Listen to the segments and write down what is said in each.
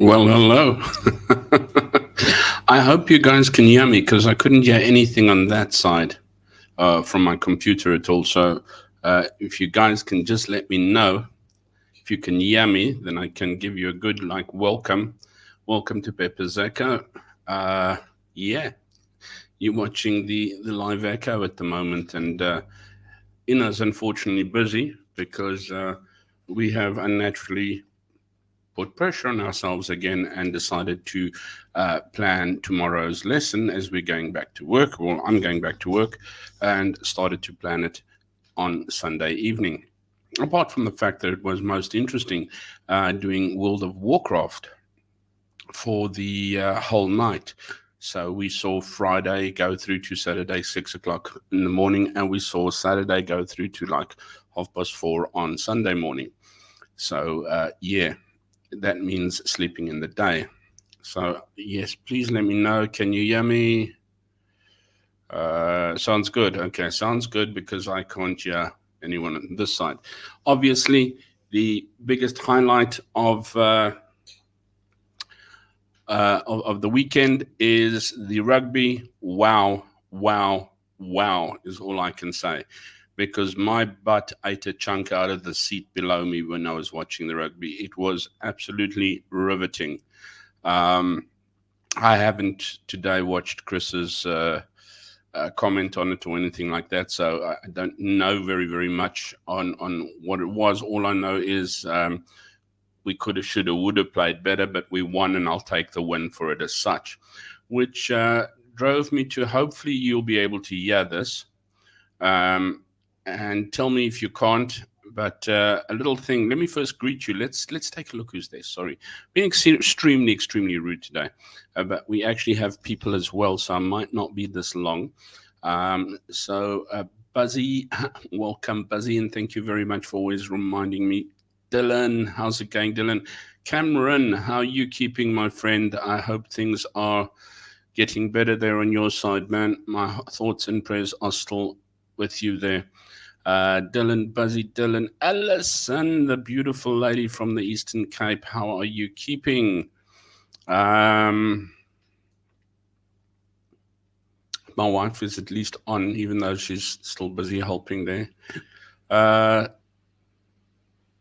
Well, hello. I hope you guys can hear me because I couldn't hear anything on that side from my computer at all. So, if you guys can just let me know if you can hear me, then I can give you a good welcome. Welcome to Pepper's Echo. Uh, yeah, you're watching the live echo at the moment, and Ina's unfortunately busy because we have unnaturally put pressure on ourselves again and decided to plan tomorrow's lesson as we're going back to work. Well, I'm going back to work and started to plan it on Sunday evening. Apart from the fact that it was most interesting doing World of Warcraft for the whole night. So we saw Friday go through to Saturday, 6 o'clock in the morning, and we saw Saturday go through to like 4:30 on Sunday morning. So, yeah, that means sleeping in the day. So, yes, please let me know. Can you hear me? Sounds good. Okay, sounds good because I can't hear anyone on this side. Obviously, the biggest highlight of the weekend is the rugby. Wow, wow, wow is all I can say because my butt ate a chunk out of the seat below me when I was watching the rugby. It was absolutely riveting. Um, I haven't today watched Chris's comment on it or anything like that, so I don't know very much on what it was. All I know is we could have, should have, would have played better, but we won, and I'll take the win for it as such. Which drove me to hopefully you'll be able to hear this. Um, and tell me if you can't. But a little thing. Let me first greet you. Let's take a look who's there. Sorry, being extremely rude today, but we actually have people as well, so I might not be this long. Buzzy, welcome, Buzzy, and thank you very much for always reminding me. Dylan, how's it going, Dylan? Cameron, how are you keeping, my friend? I hope things are getting better there on your side, man. My thoughts and prayers are still with you there. Dylan, Buzzy, Dylan, Alison, the beautiful lady from the Eastern Cape. How are you keeping? Um, my wife is at least on, even though she's still busy helping there. Uh,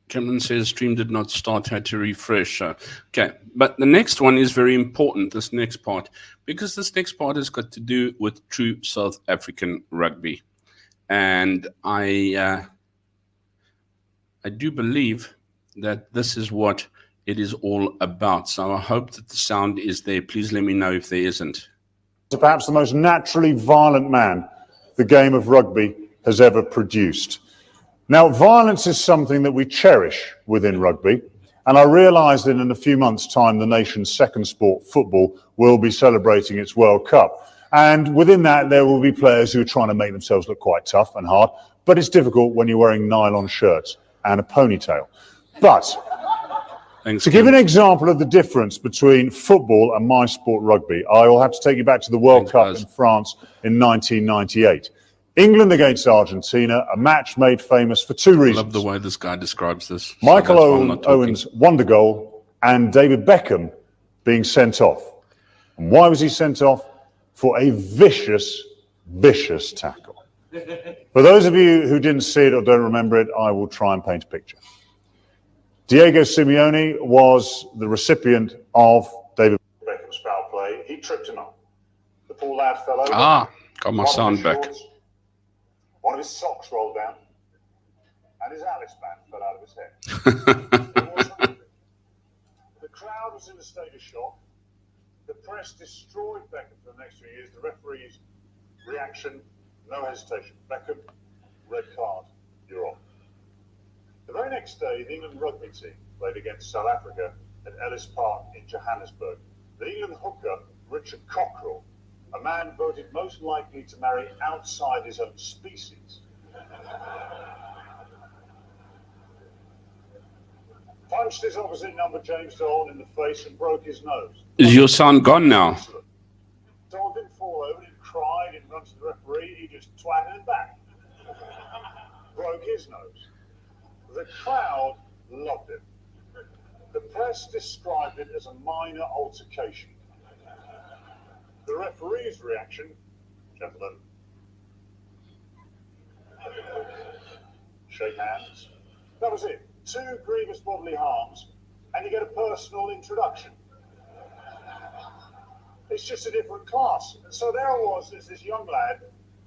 Cameron says stream did not start, had to refresh. Okay, but the next one is very important, this next part, because this next part has got to do with true South African rugby. And I do believe that this is what it is all about. So I hope that the sound is there. Please let me know if there isn't. Perhaps the most naturally violent man the game of rugby has ever produced. Now, violence is something that we cherish within rugby, and I realise that in a few months' time, the nation's second sport, football, will be celebrating its World Cup. And within that, there will be players who are trying to make themselves look quite tough and hard, but it's difficult when you're wearing nylon shirts and a ponytail. But Thanks, to give an example of the difference between football and my sport, rugby, I will have to take you back to the World Cup in France in 1998. England against Argentina, a match made famous for two reasons. I love the way this guy describes this. Michael Owen's wonder goal and David Beckham being sent off. And why was he sent off? For a vicious tackle. For those of you who didn't see it or don't remember it, I will try and paint a picture. Diego Simeone was the recipient of David Beckham's foul play. He tripped him up. The poor lad fell over. Got my sound back. One of his socks rolled down, and his Alice band fell out of his head. The crowd was in a state of shock. The press destroyed Beckham for the next 3 years. The referee's reaction, no hesitation. Beckham, red card, you're off. The very next day, the England rugby team played against South Africa at Ellis Park in Johannesburg. The England hooker, Richard Cockerell, a man voted most likely to marry outside his own species, punched his opposite number, James Dolan, in the face and broke his nose. Is your sound gone now? Dolan didn't fall over, he cried in front of the referee, he just twatted him back. Broke his nose. The crowd loved him. The press described it as a minor altercation. The referee's reaction, gentlemen, shake hands. That was it. 2 grievous bodily harms, and you get a personal introduction. It's just a different class. So there I was, as this young lad,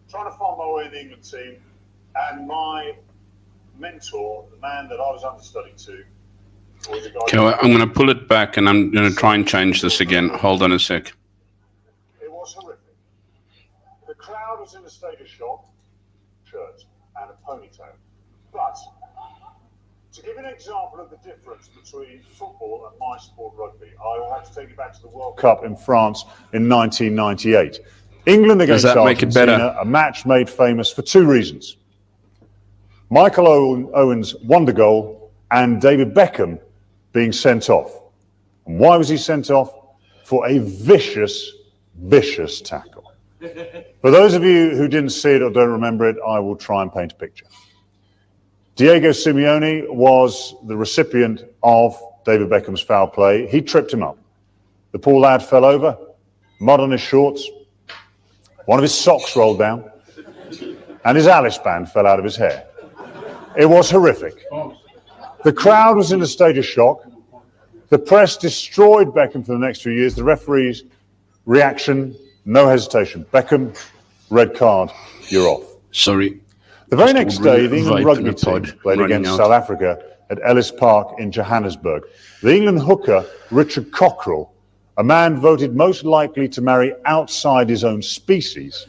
trying to find my way in the England team, and my mentor, the man that I was understudy to, was a guy. Okay, well, I'm going to pull it back, and I'm going to try and change this again. Hold on a sec. It was horrific. The crowd was in a state of shock, shirt and a ponytail. But to give you an example of the difference between football and my sport, rugby, I will have to take you back to the World Cup in France in 1998. England against Argentina, a match made famous for 2 reasons. Michael Owen's wonder goal and David Beckham being sent off. And why was he sent off? For a vicious, vicious tackle. For those of you who didn't see it or don't remember it, I will try and paint a picture. Diego Simeone was the recipient of David Beckham's foul play. He tripped him up. The poor lad fell over, mud on his shorts, one of his socks rolled down, and his Alice band fell out of his hair. It was horrific. The crowd was in a state of shock. The press destroyed Beckham for the next few years. The referee's reaction, no hesitation. Beckham, red card, you're off. Sorry. The very next day, the England rugby team played against South Africa at Ellis Park in Johannesburg. The England hooker, Richard Cockerell, a man voted most likely to marry outside his own species,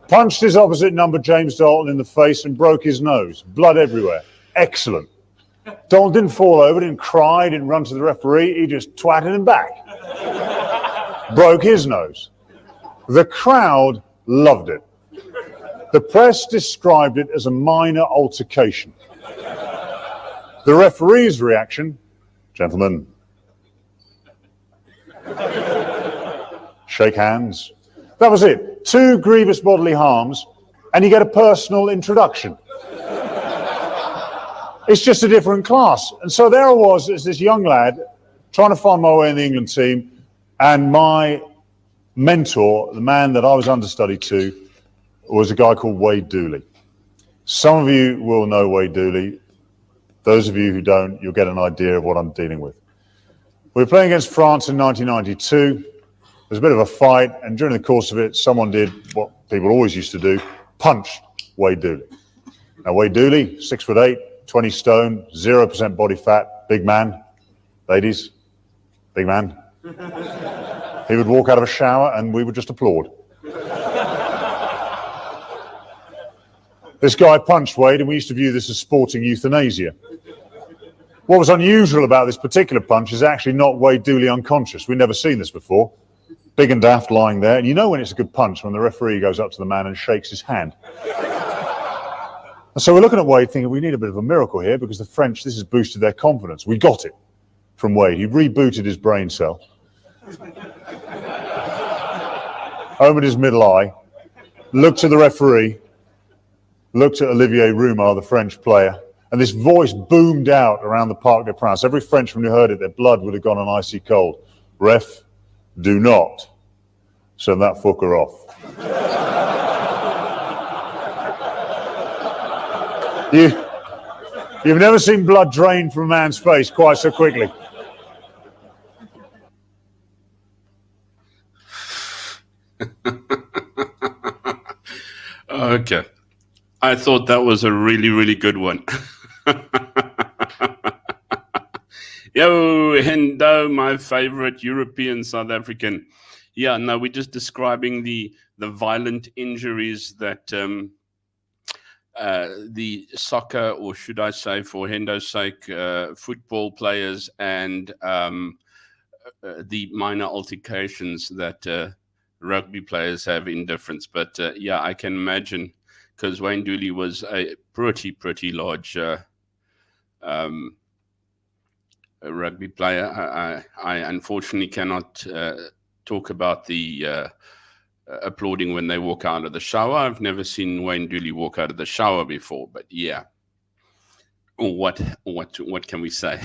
punched his opposite number, James Dalton, in the face and broke his nose. Blood everywhere. Excellent. Dalton didn't fall over, didn't cry, didn't run to the referee. He just twatted him back. Broke his nose. The crowd loved it. The press described it as a minor altercation. The referee's reaction, gentlemen, shake hands. That was it. 2 grievous bodily harms, and you get a personal introduction. It's just a different class. And so there I was, as this young lad, trying to find my way in the England team, and my mentor, the man that I was understudy to, was a guy called Wade Dooley. Some of you will know Wade Dooley. Those of you who don't, you'll get an idea of what I'm dealing with. We were playing against France in 1992. There was a bit of a fight, and during the course of it, someone did what people always used to do, punch Wade Dooley. Now, Wade Dooley, 6'8", 20 stone, 0% body fat, big man. Ladies, big man. He would walk out of a shower and we would just applaud. This guy punched Wade, and we used to view this as sporting euthanasia. What was unusual about this particular punch is actually not Wade Dooley unconscious. We'd never seen this before. Big and daft lying there. And you know when it's a good punch when the referee goes up to the man and shakes his hand. And so we're looking at Wade thinking we need a bit of a miracle here, because the French, this has boosted their confidence. We got it from Wade. He rebooted his brain cell. Opened his middle eye, looked at the referee, looked at Olivier Roumar, the French player, and this voice boomed out around the Parc des Princes. Every Frenchman who heard it, their blood would have gone on icy cold. Ref, do not send that fucker off. You've never seen blood drain from a man's face quite so quickly. Okay. I thought that was a really, really good one. Yo, Hendo, my favorite European South African. Yeah, no, we're just describing the violent injuries that the soccer, or should I say for Hendo's sake, football players, and the minor altercations that rugby players have in difference. But yeah, I can imagine, because Wayne Dooley was a pretty large rugby player. I unfortunately cannot talk about the applauding when they walk out of the shower. I've never seen Wayne Dooley walk out of the shower before, but yeah. what can we say?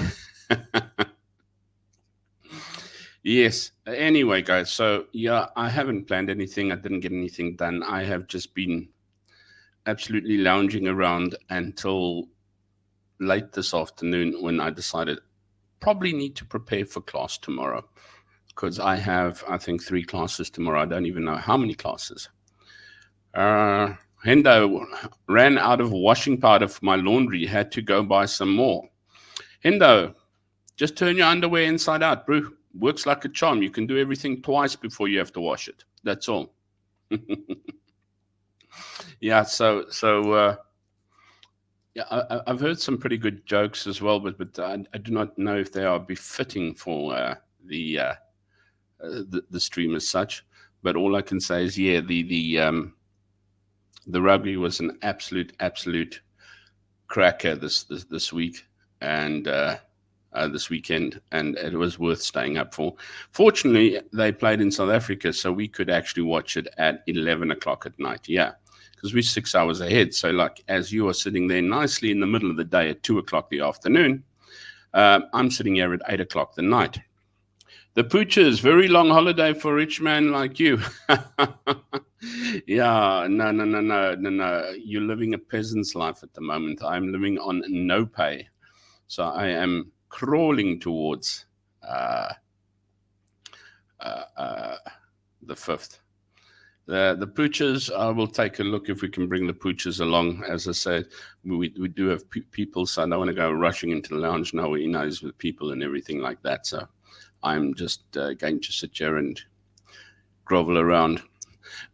Yes. Anyway, guys. So yeah, I haven't planned anything. I didn't get anything done. I have just been absolutely lounging around until late this afternoon when I decided probably need to prepare for class tomorrow because I have, I think, 3 classes tomorrow. I don't even know how many classes. Hendo ran out of washing powder for my laundry, had to go buy some more. Hendo, just turn your underwear inside out, bro. Works like a charm. You can do everything twice before you have to wash it. That's all. Yeah, yeah, I've heard some pretty good jokes as well, but I do not know if they are befitting for the stream as such. But all I can say is, yeah, the rugby was an absolute cracker this week and this weekend, and it was worth staying up for. Fortunately, they played in South Africa, so we could actually watch it at 11 o'clock at night. Yeah, because we're 6 hours ahead. So, like, as you are sitting there nicely in the middle of the day at 2 o'clock the afternoon, I'm sitting here at 8 o'clock the night. The Poochers, very long holiday for a rich man like you. Yeah, no. You're living a peasant's life at the moment. I'm living on no pay. So I am crawling towards the 5th. The Poochers, I will take a look if we can bring the Poochers along. As I said, we do have people, so I don't want to go rushing into the lounge now where he knows with people and everything like that. So I'm just going to sit here and grovel around.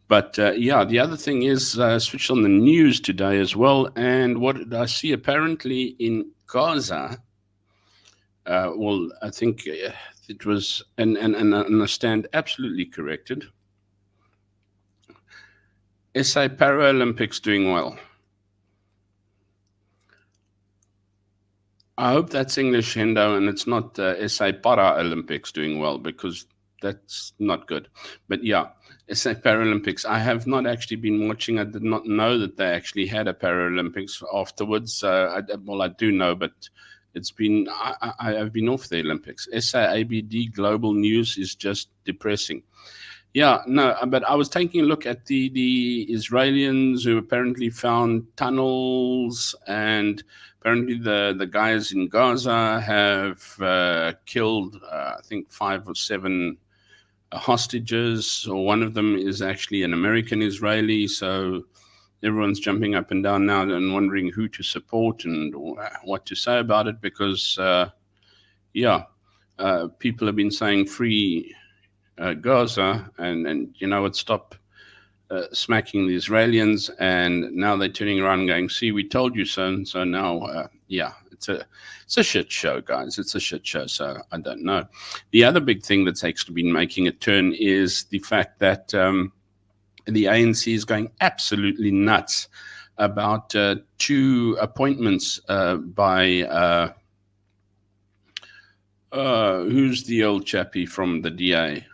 But yeah, the other thing is switched on the news today as well. And what did I see? Apparently in Gaza, well, I think it was, and I stand absolutely corrected, SA Paralympics doing well. I hope that's English, Hendo, and it's not SA Paralympics doing well, because that's not good. But yeah, SA Paralympics. I have not actually been watching. I did not know that they actually had a Paralympics afterwards. Well, I do know, but it's been, I've been off the Olympics. SAABD Global News is just depressing. Yeah, no, but I was taking a look at the Israelis who apparently found tunnels, and apparently the guys in Gaza have killed, I think, 5 or 7 hostages, or one of them is actually an American Israeli. So everyone's jumping up and down now and wondering who to support and what to say about it, because, people have been saying free Gaza, and you know what, stop smacking the Israelis, and now they're turning around and going, see, we told you so. And so now, it's a shit show, guys. It's a shit show. So I don't know. The other big thing that's actually been making a turn is the fact that the ANC is going absolutely nuts about 2 appointments by who's the old chappie from the DA?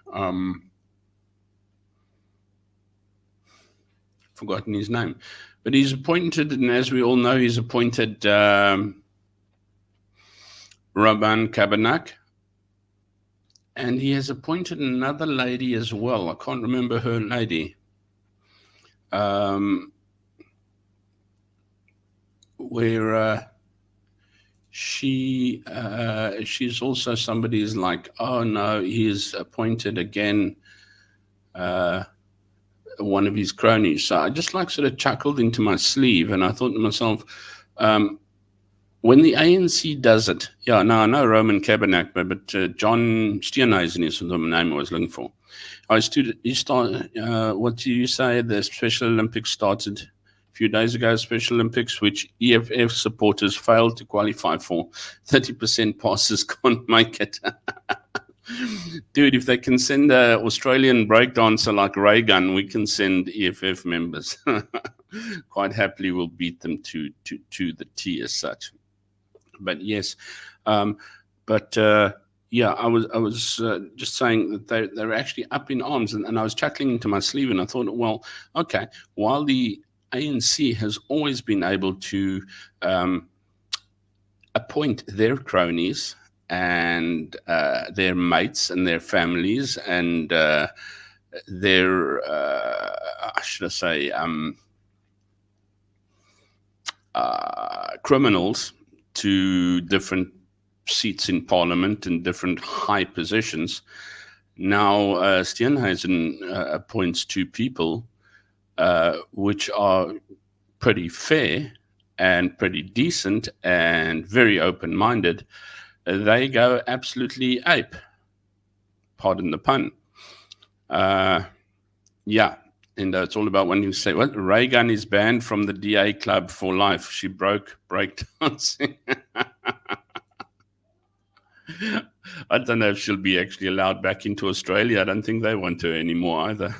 Forgotten his name, but he's appointed, and as we all know, he's appointed Rabban Kabanak, and he has appointed another lady as well. I can't remember her lady. Where she's also somebody who's like, oh no, he's appointed again one of his cronies. So I just like sort of chuckled into my sleeve, and I thought to myself, when the ANC does it, I know Roman Kabanak, but John Steenhuisen is the name I was looking for. What do you say? The Special Olympics started a few days ago, Special Olympics, which EFF supporters failed to qualify for. 30% passes can't make it. Dude, if they can send an Australian breakdancer like Reagan, we can send EFF members. Quite happily, we'll beat them to the T as such. But yes, I was just saying that they're actually up in arms, and I was chuckling into my sleeve, and I thought, well, okay, while the ANC has always been able to appoint their cronies and their mates and their families and their, should I say, criminals to different seats in parliament and different high positions. Now, Steenhuisen appoints two people which are pretty fair and pretty decent and very open-minded. They go absolutely ape. Pardon the pun. Yeah, and it's all about when you say, well, Reagan is banned from the DA club for life. She broke breakdancing. I don't know if she'll be actually allowed back into Australia. I don't think they want her anymore either.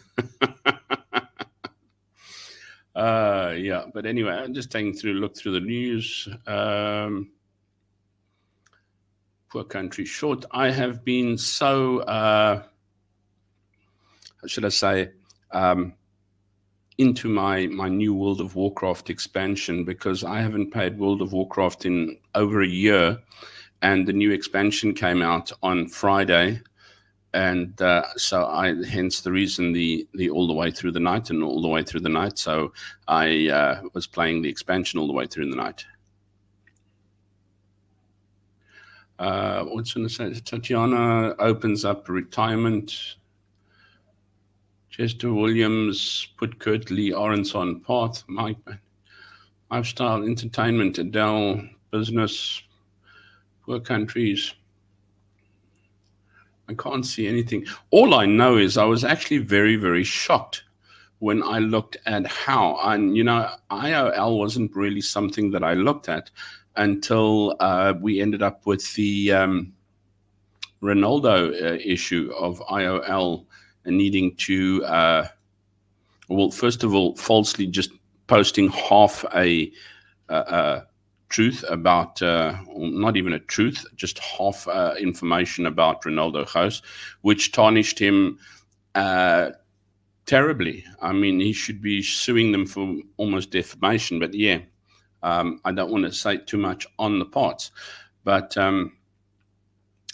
Yeah, but anyway, I'm just taking look through the news. Poor country short. I have been so, how should I say, into my new World of Warcraft expansion, because I haven't played World of Warcraft in over a year, and the new expansion came out on Friday. And so hence the reason the all the way through the night and all the way through the night. So I was playing the expansion all the way through the night. What's going to say? Tatiana opens up retirement. Chester Williams put Kurt Lee Orange on path. Mike, lifestyle, entertainment, Adele, business, poor countries. I can't see anything. All I know is I was actually very, very shocked when I looked at how, and IOL wasn't really something that I looked at until we ended up with the Ronaldo issue of IOL needing to, well, first of all, falsely just posting half a truth about, not even a truth, just half information about Ronaldo Gous, which tarnished him terribly. I mean, he should be suing them for almost defamation, but yeah, I don't want to say too much on the parts, but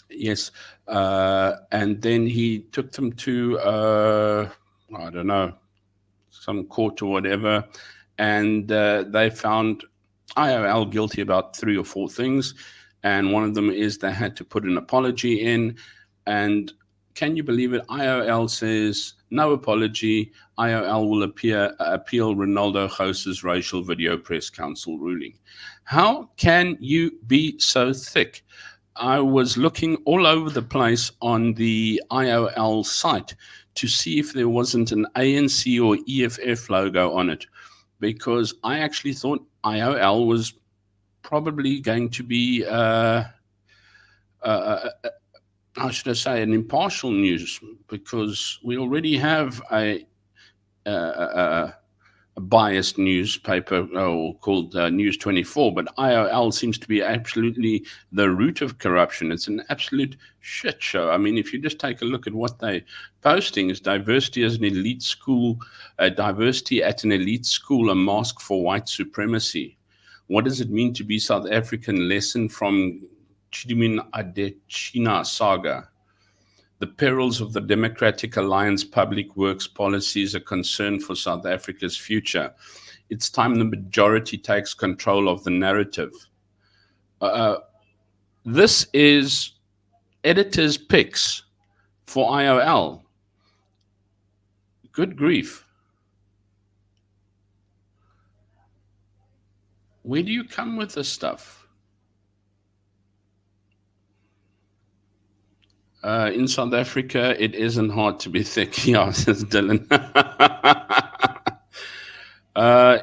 yes, and then he took them to, I don't know, some court or whatever, and they found IOL guilty about 3 or 4 things, and one of them is they had to put an apology in, and can you believe it? IOL says no apology. IOL will appeal Ronaldo Gous's racial video press council ruling. How can you be so thick? I was looking all over the place on the IOL site to see if there wasn't an ANC or EFF logo on it, because I actually thought IOL was probably going to be, how should I say, an impartial news, because we already have a biased newspaper called News 24, but IOL seems to be absolutely the root of corruption. It's an absolute shit show. I mean, if you just take a look at what they're posting, is diversity as an elite school, diversity at an elite school, a mask for white supremacy. What does it mean to be South African? Lesson from Chidimin Adetshina saga. The perils of the Democratic Alliance public works policies are concern for South Africa's future. It's time the majority takes control of the narrative. This is editor's picks for IOL. Good grief. Where do you come with this stuff? In South Africa, it isn't hard to be thick. Yeah, says Dylan.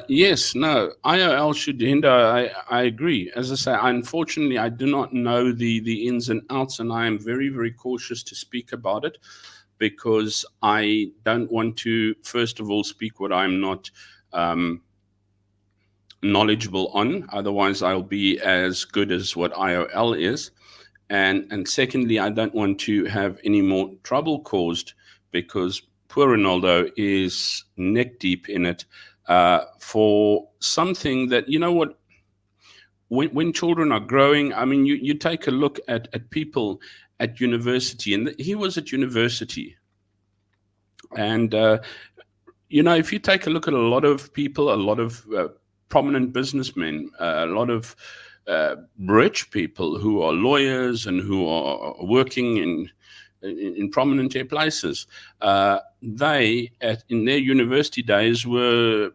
Yes, no, IOL should hinder. I agree. As I say, unfortunately, I do not know the ins and outs, and I am very, very cautious to speak about it, because I don't want to, first of all, speak what I'm not knowledgeable on. Otherwise, I'll be as good as what IOL is. And secondly, I don't want to have any more trouble caused, because poor Ronaldo is neck deep in it for something that, you know what, when children are growing, I mean, you take a look at people at university, and he was at university. And, if you take a look at a lot of people, a lot of prominent businessmen, a lot of rich people who are lawyers and who are working in prominent places, they, in their university days, were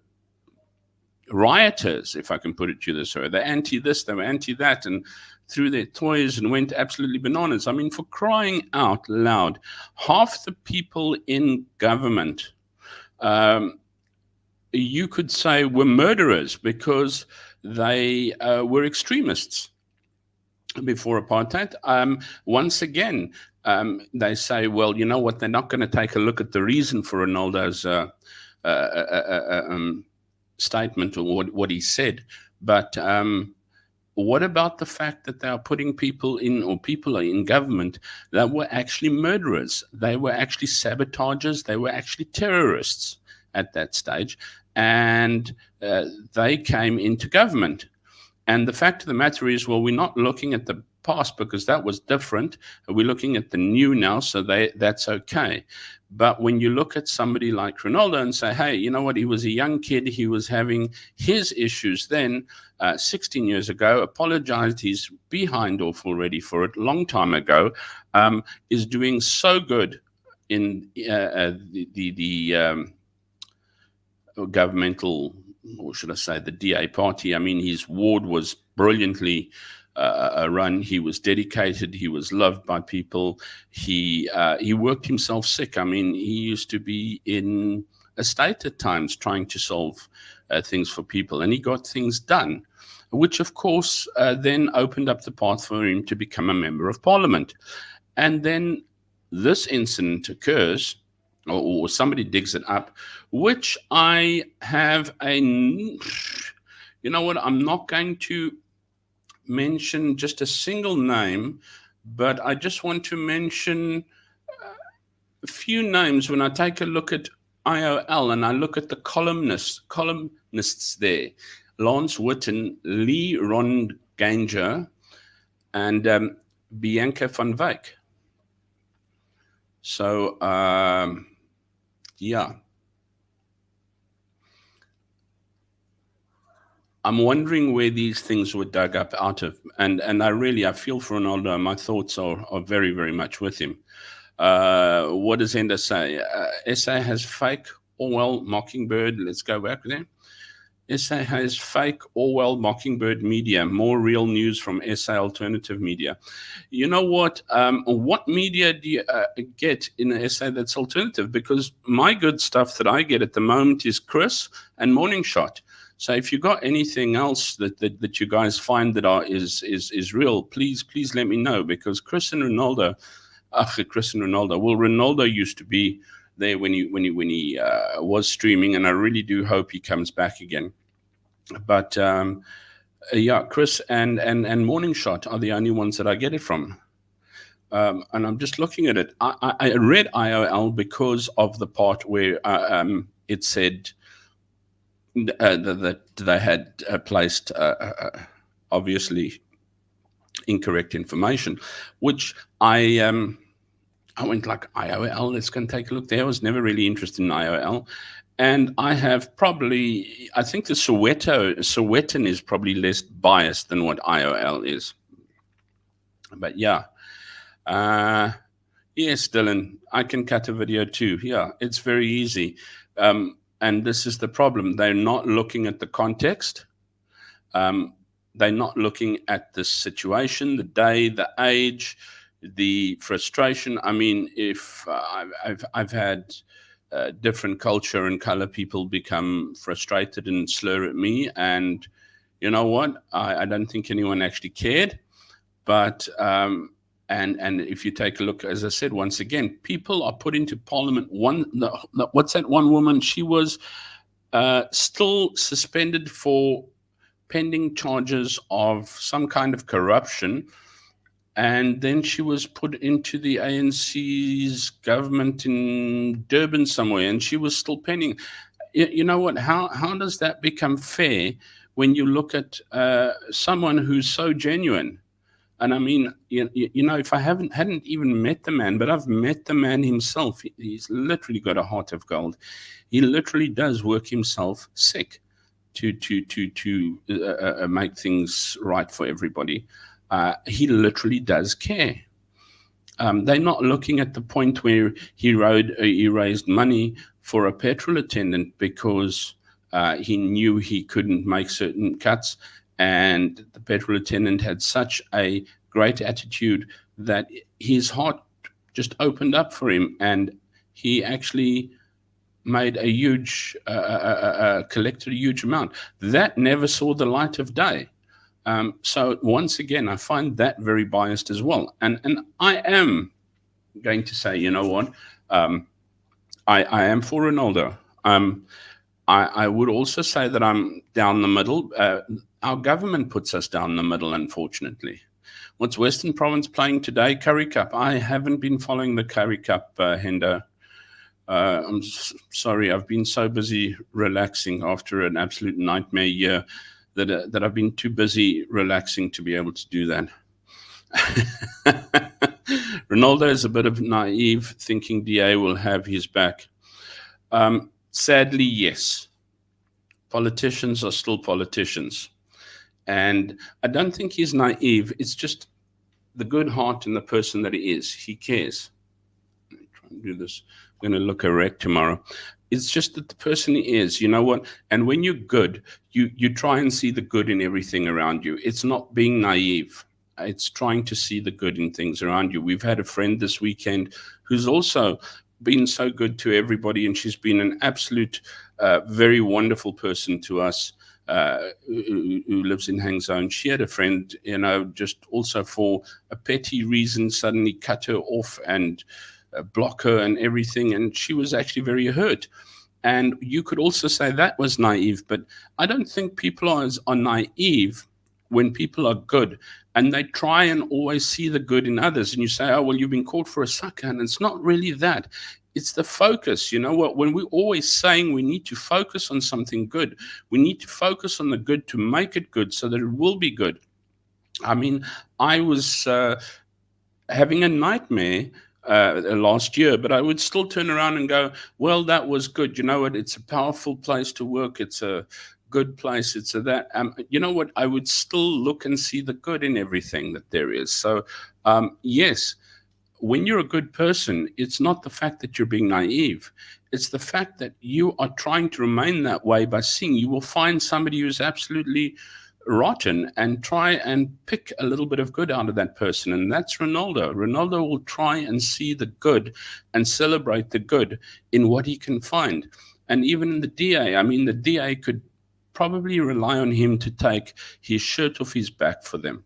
rioters, if I can put it to you this way. They're anti this, they were anti that, and threw their toys and went absolutely bananas. I mean, for crying out loud, half the people in government, you could say, were murderers because they were extremists before apartheid. Once again, they say, well, you know what? They're not going to take a look at the reason for Ronaldo's statement or what he said. But what about the fact that they are putting people in, or people are in government that were actually murderers? They were actually sabotagers. They were actually terrorists at that stage. And they came into government. And the fact of the matter is, well, we're not looking at the past because that was different. We're looking at the new now, so that's okay. But when you look at somebody like Ronaldo and say, hey, you know what, he was a young kid, he was having his issues then, 16 years ago, apologized, he's behind off already for it, long time ago, is doing so good in the governmental, or should I say the DA party. I mean, his ward was brilliantly run. He was dedicated. He was loved by people. He worked himself sick. I mean, he used to be in a state at times trying to solve things for people, and he got things done, which of course then opened up the path for him to become a member of parliament. And then this incident occurs, or somebody digs it up, which I have you know what, I'm not going to mention just a single name, but I just want to mention a few names. When I take a look at IOL and I look at the columnists there, Lance Witten, Lee Ron Ganger, and Bianca van Wyk. So, yeah. I'm wondering where these things were dug up out of. And I feel for Ronaldo. My thoughts are very, very much with him. What does Enda say? SA has fake Orwell Mockingbird. Let's go back there. SA has fake Orwell Mockingbird media, more real news from SA alternative media. You know what? What media do you get in SA that's alternative? Because my good stuff that I get at the moment is Chris and Morning Shot. So if you got anything else that you guys find that is real, please let me know, because Chris and Ronaldo. Well, Ronaldo used to be there when he was streaming, and I really do hope he comes back again. But yeah, Chris and Morning Shot are the only ones that I get it from. And I'm just looking at it. I read IOL because of the part where it said that they had placed obviously incorrect information, which I went like, IOL, let's go and take a look there. I was never really interested in IOL. And I have probably, I think the Sowetan is probably less biased than what IOL is. But yeah. Yes, Dylan, I can cut a video too. Yeah, it's very easy. And this is the problem. They're not looking at the context. They're not looking at the situation, the day, the age, the frustration. I mean, if I've had different culture and color people become frustrated and slur at me, and you know what? I don't think anyone actually cared. But and if you take a look, as I said, once again, people are put into parliament. What's that one woman? She was still suspended for pending charges of some kind of corruption. And then she was put into the ANC's government in Durban somewhere, and she was still pending. You know what? How does that become fair when you look at someone who's so genuine. And I mean, if I hadn't even met the man, but I've met the man himself. He's literally got a heart of gold. He literally does work himself sick to make things right for everybody. He literally does care. They're not looking at the point where he raised money for a petrol attendant because he knew he couldn't make certain cuts, and the petrol attendant had such a great attitude that his heart just opened up for him, and he actually made a huge collected a huge amount that never saw the light of day. So once again, I find that very biased as well. And I am going to say, you know what, I am for Ronaldo. I would also say that I'm down the middle. Our government puts us down the middle, unfortunately. What's Western Province playing today? Currie Cup. I haven't been following the Currie Cup, Hendo. I'm sorry, I've been so busy relaxing after an absolute nightmare year that I've been too busy relaxing to be able to do that. Ronaldo is a bit of naive, thinking DA will have his back. Sadly, yes. Politicians are still politicians. And I don't think he's naive. It's just the good heart in the person that he is. He cares. Let me try and do this. I'm going to look erect tomorrow. It's just that the person he is, you know what? And when you're good, you try and see the good in everything around you. It's not being naive. It's trying to see the good in things around you. We've had a friend this weekend who's also been so good to everybody, and she's been an absolute, very wonderful person to us. Who lives in Hangzhou. She had a friend, just also for a petty reason, suddenly cut her off and block her and everything. And she was actually very hurt. And you could also say that was naive, but I don't think people are naive when people are good and they try and always see the good in others. And you say, oh, well, you've been caught for a sucker. And it's not really that. It's the focus. You know what? When we're always saying we need to focus on something good, we need to focus on the good to make it good so that it will be good. I mean, I was having a nightmare last year, but I would still turn around and go, well, that was good. You know what? It's a powerful place to work. It's a good place. It's a that. You know what? I would still look and see the good in everything that there is. So, yes. When you're a good person, it's not the fact that you're being naive. It's the fact that you are trying to remain that way by seeing. You will find somebody who's absolutely rotten and try and pick a little bit of good out of that person. And that's Ronaldo. Ronaldo will try and see the good and celebrate the good in what he can find. And even in the DA, I mean, the DA could probably rely on him to take his shirt off his back for them.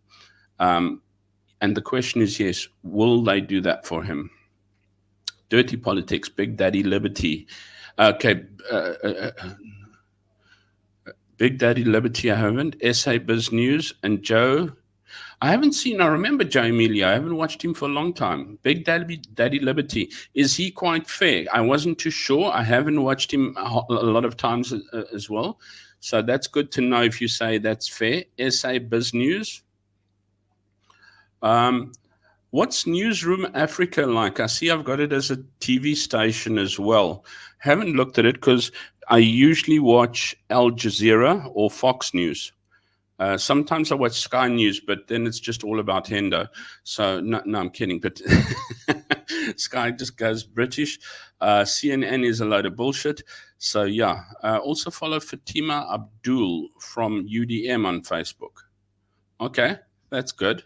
And the question is, yes, will they do that for him? Dirty politics, Big Daddy Liberty. Okay, Big Daddy Liberty, I haven't. SA Biz News and Joe. I haven't seen, I remember Joe Emilio. I haven't watched him for a long time. Big Daddy Liberty. Is he quite fair? I wasn't too sure. I haven't watched him a lot of times as well. So that's good to know if you say that's fair. SA Biz News. What's Newsroom Africa like? I see I've got it as a TV station as well. Haven't looked at it because I usually watch Al Jazeera or Fox News. Sometimes I watch Sky News, but then it's just all about Hendo. So, no, I'm kidding. But Sky just goes British. CNN is a load of bullshit. So, yeah. Also follow Fatima Abdul from UDM on Facebook. Okay, that's good.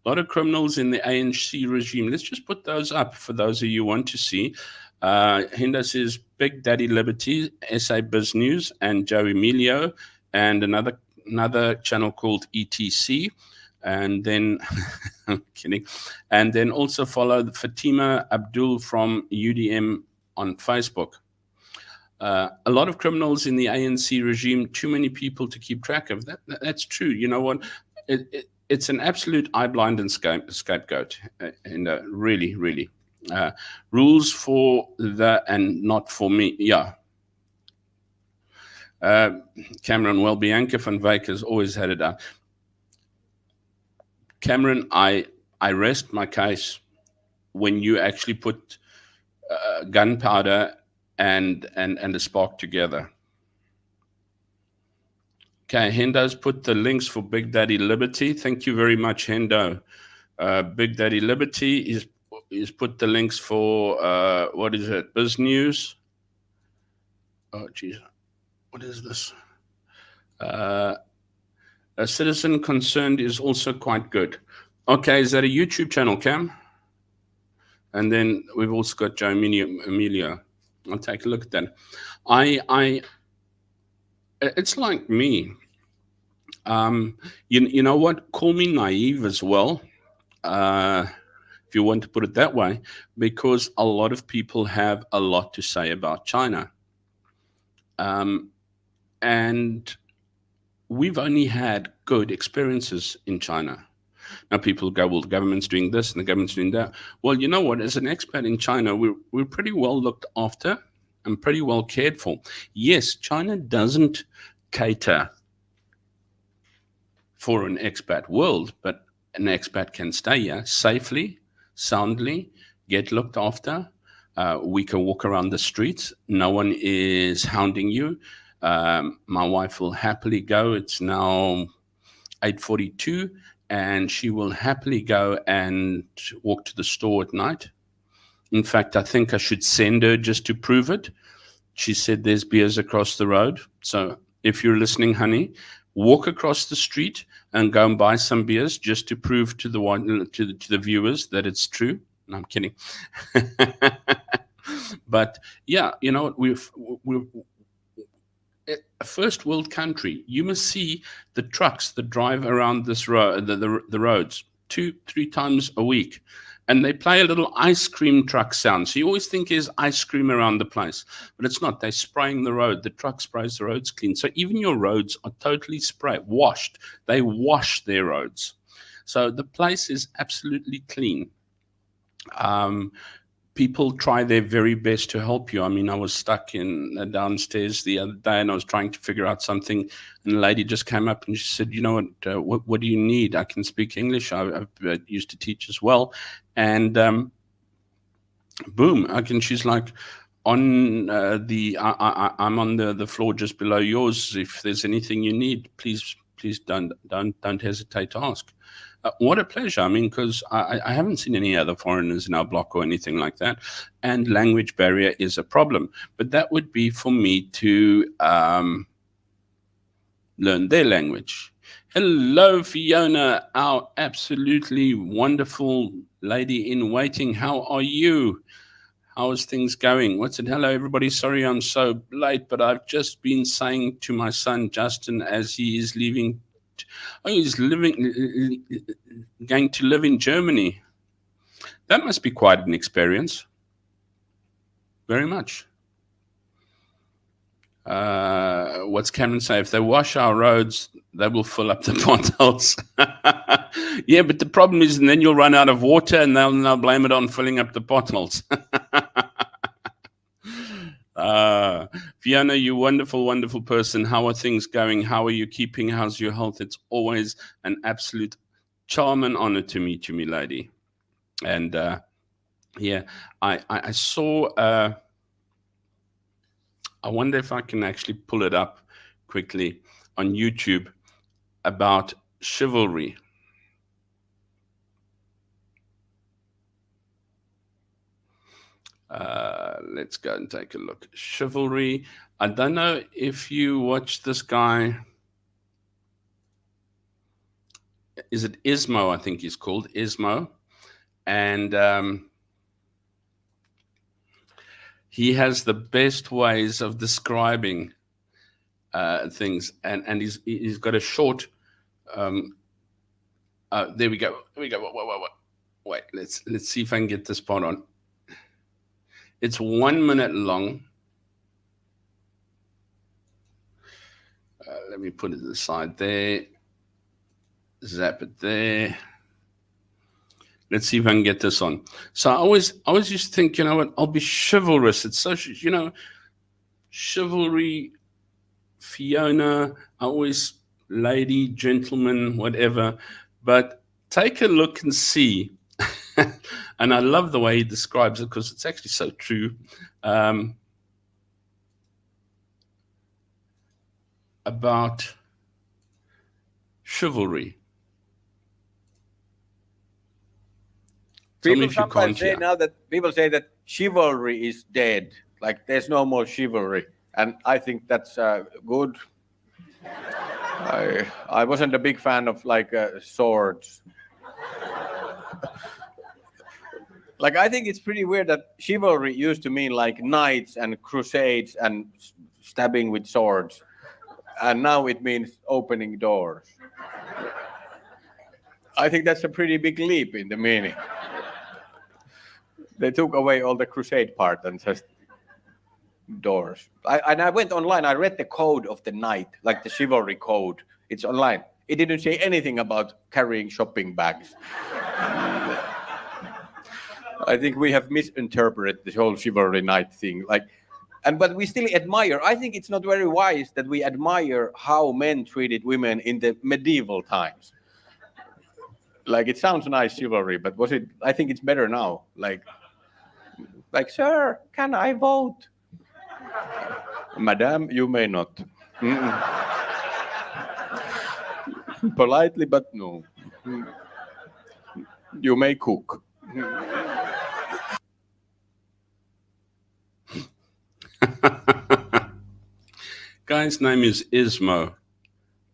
A lot of criminals in the ANC regime. Let's just put those up for those of you who want to see. Hendo says Big Daddy Liberty, SA Biz News, and Joe Emilio, and another channel called ETC. And then, I'm kidding. And then also follow Fatima Abdul from UDM on Facebook. A lot of criminals in the ANC regime, too many people to keep track of. That's true. You know what? It's an absolute eye blind and scapegoat, and really, really. Rules for the and not for me. Yeah. Cameron, well, Bianca van Wyk has always had it out. Cameron, I rest my case when you actually put gunpowder and a spark together. Okay, Hendo's put the links for Big Daddy Liberty. Thank you very much, Hendo. Big Daddy Liberty is put the links for what is it? Biz News. Oh, geez, what is this? A Citizen Concerned is also quite good. Okay, is that a YouTube channel, Cam? And then we've also got Joe Emilio. I'll take a look at that. It's like me. You know what? Call me naive as well, if you want to put it that way, because a lot of people have a lot to say about China. And we've only had good experiences in China. Now people go, well, the government's doing this and the government's doing that. Well, you know what? As an expat in China, we're pretty well looked after and pretty well cared for. Yes, China doesn't cater for an expat world, but an expat can stay here safely, soundly, get looked after. We can walk around the streets. No one is hounding you. My wife will happily go. It's now 8:42, and she will happily go and walk to the store at night. In fact, I think I should send her just to prove it. She said there's beers across the road. So if you're listening, honey, walk across the street and go and buy some beers just to prove to the viewers that it's true. No, I'm kidding. But yeah, you know, we're a first world country. You must see the trucks that drive around this road, the roads 2-3 times a week, and they play a little ice cream truck sound. So you always think there's ice cream around the place, but it's not. They're spraying the road. The truck sprays the roads clean. So even your roads are totally washed. They wash their roads. So the place is absolutely clean. People try their very best to help you. I mean, I was stuck in downstairs the other day, and I was trying to figure out something, and a lady just came up and she said, "You know what do you need? I can speak English. I've used to teach as well." And boom, she's like, I'm on the floor just below yours. If there's anything you need, please don't hesitate to ask. What a pleasure. I mean, because I haven't seen any other foreigners in our block or anything like that. And language barrier is a problem. But that would be for me to learn their language. Hello, Fiona, our absolutely wonderful lady in waiting. How are you? How is things going? What's it? Hello, everybody. Sorry I'm so late, but I've just been saying to my son, Justin, as he is leaving, he's going to live in Germany. That must be quite an experience. Very much. What's Cameron say? If they wash our roads, they will fill up the potholes. Yeah, but the problem is, and then you'll run out of water, and they'll blame it on filling up the potholes. Fiona, you wonderful, wonderful person. How are things going? How are you keeping? How's your health? It's always an absolute charm and honor to meet you, my lady. And yeah, I saw. I wonder if I can actually pull it up quickly on YouTube about chivalry. Let's go and take a look. Chivalry. I don't know if you watch this guy. Is it Ismo? I think he's called Ismo. And he has the best ways of describing things. And he's got a short. There we go. Wait, let's see if I can get this part on. It's 1 minute long. Let me put it aside there. Zap it there. Let's see if I can get this on. So I always used to think, you know what, I'll be chivalrous. It's so, you know, chivalry Fiona, I always lady, gentleman, whatever, but take a look and see. And I love the way he describes it because it's actually so true. About chivalry. Tell me People if you sometimes can't say hear. now that people say that chivalry is dead. Like there's no more chivalry, and I think that's good. I wasn't a big fan of like swords. Like I think it's pretty weird that chivalry used to mean like knights and crusades and stabbing with swords, and now it means opening doors. I think that's a pretty big leap in the meaning. They took away all the crusade part and just doors. I went online. I read the code of the knight, like the chivalry code. It's online. It didn't say anything about carrying shopping bags. I think we have misinterpreted the whole chivalry knight thing. But we still admire. I think it's not very wise that we admire how men treated women in the medieval times. Like it sounds nice, chivalry, but was it? I think it's better now. Like, sir, can I vote? Madame, you may not. Politely, but no. You may cook. Guy's name is Ismo,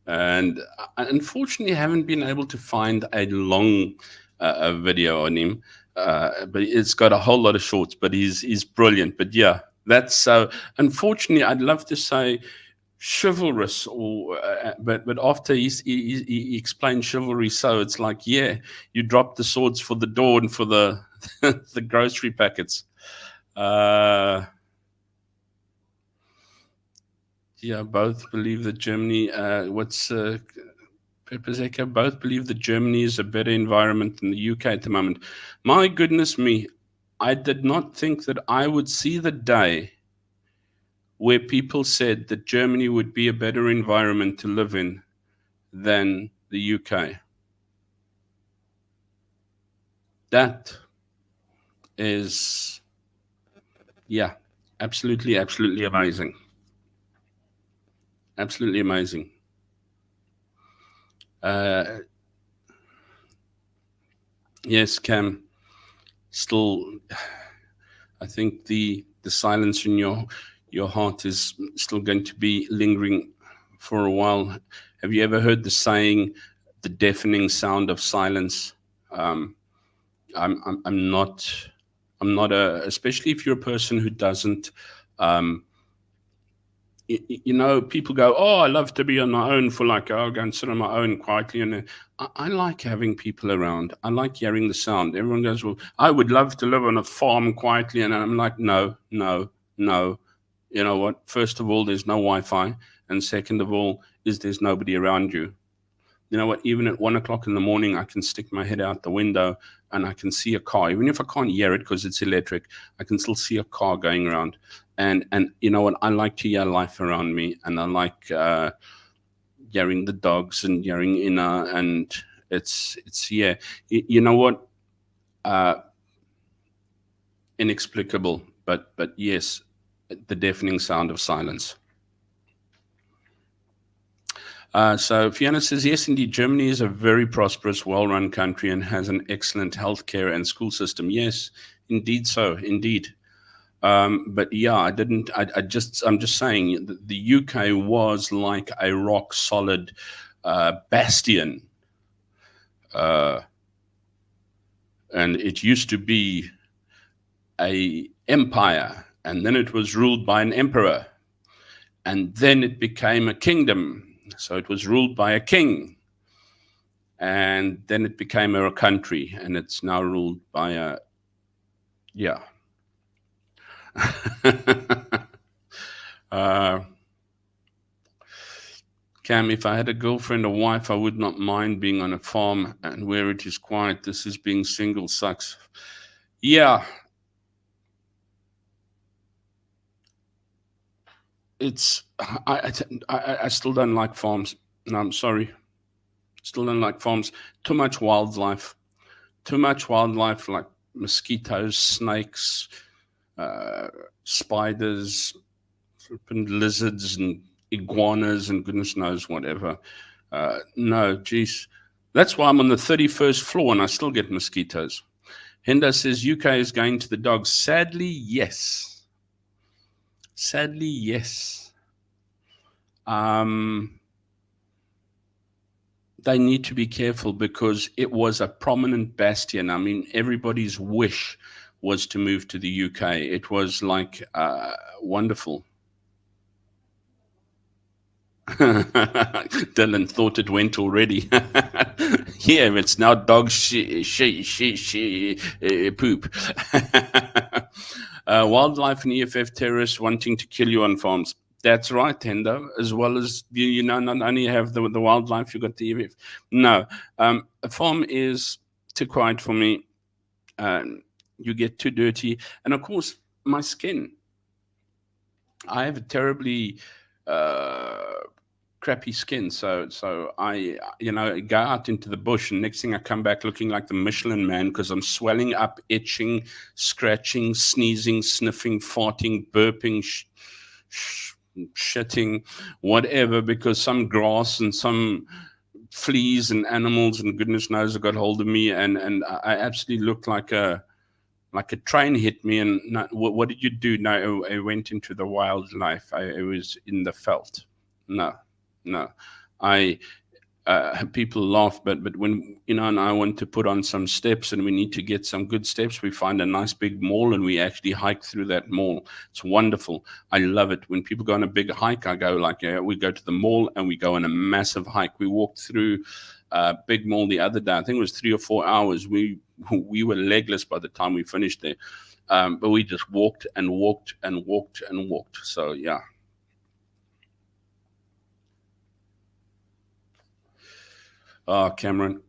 and I unfortunately haven't been able to find a long video on him. But it's got a whole lot of shorts. But he's brilliant. But yeah, that's so. Unfortunately, I'd love to say chivalrous, but after he explained chivalry, so it's like, yeah, you drop the swords for the door and for the the grocery packets. Yeah, both believe that Germany. Pepazeka, both believe that Germany is a better environment than the UK at the moment. My goodness me, I did not think that I would see the day where people said that Germany would be a better environment to live in than the UK. That is, yeah, absolutely amazing. Absolutely amazing. Yes, Cam, still, I think the silence in your heart is still going to be lingering for a while. Have you ever heard the saying, the deafening sound of silence? I'm not especially if you're a person who doesn't, people go, oh, I love to be on my own for like, I'll go and sit on my own quietly. And I like having people around. I like hearing the sound. Everyone goes, well, I would love to live on a farm quietly. And I'm like, no. You know what? First of all, there's no Wi-Fi. And second of all, there's nobody around you. You know what? Even at 1 o'clock in the morning, I can stick my head out the window and I can see a car. Even if I can't hear it because it's electric, I can still see a car going around. And you know what? I like to hear life around me, and I like hearing the dogs and hearing Ina, and it's yeah. You know what? Inexplicable, but yes, the deafening sound of silence. So Fiona says, yes, indeed, Germany is a very prosperous, well-run country and has an excellent healthcare and school system. Yes, indeed so, indeed. But yeah, I'm just saying the UK was like a rock solid bastion. And it used to be a empire, and then it was ruled by an emperor, and then it became a kingdom. So it was ruled by a king, and then it became a country, and it's now ruled by a, yeah. Cam, if I had a girlfriend or wife, I would not mind being on a farm and where it is quiet. This is being single sucks. Yeah. it's I still don't like farms. No, I'm sorry. Still don't like farms. Too much wildlife. Too much wildlife, like mosquitoes, snakes, uh, spiders, flippin' lizards, and iguanas, and goodness knows whatever. No, geez. That's why I'm on the 31st floor and I still get mosquitoes. Henda says UK is going to the dogs. Sadly, yes. Sadly, yes. They need to be careful because it was a prominent bastion. I mean, everybody's wish was to move to the UK. It was like wonderful. Dylan thought it went already. Yeah, it's now dog poop. Wildlife and EFF terrorists wanting to kill you on farms. That's right, Hendo. As well as you know, not only have the wildlife, you got the EFF. No, a farm is too quiet for me. You get too dirty, and of course, my skin. I have a terribly crappy skin, so I go out into the bush, and next thing I come back looking like the Michelin Man because I'm swelling up, itching, scratching, sneezing, sniffing, farting, burping, shitting, whatever, because some grass and some fleas and animals and goodness knows have got hold of me, and I absolutely looked like a train hit me. And what did you do? No, I went into the wildlife. I was in the veld. No, people laugh, but when and I want to put on some steps and we need to get some good steps, we find a nice big mall and we actually hike through that mall. It's wonderful. I love it. When people go on a big hike, I go we go to the mall and we go on a massive hike. We walked through big mall the other day. I think it was 3 or 4 hours. We were legless by the time we finished there, but we just walked and walked and walked and walked. So yeah. Oh, Cameron,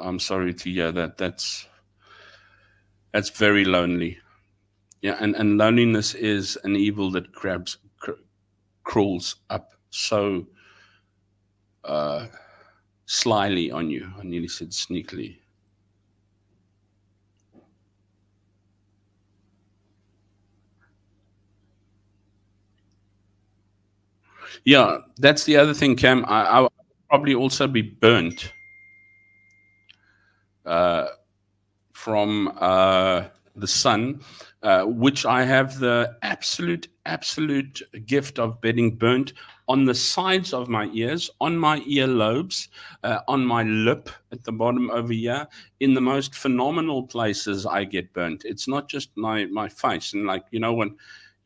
I'm sorry to hear that. That's very lonely. Yeah, and loneliness is an evil that crawls up so slyly on you. I nearly said sneakily. Yeah, that's the other thing, Cam. I would probably also be burnt from the sun, which I have the absolute gift of getting burnt on the sides of my ears, on my earlobes, on my lip at the bottom over here. In the most phenomenal places I get burnt. It's not just my face, and when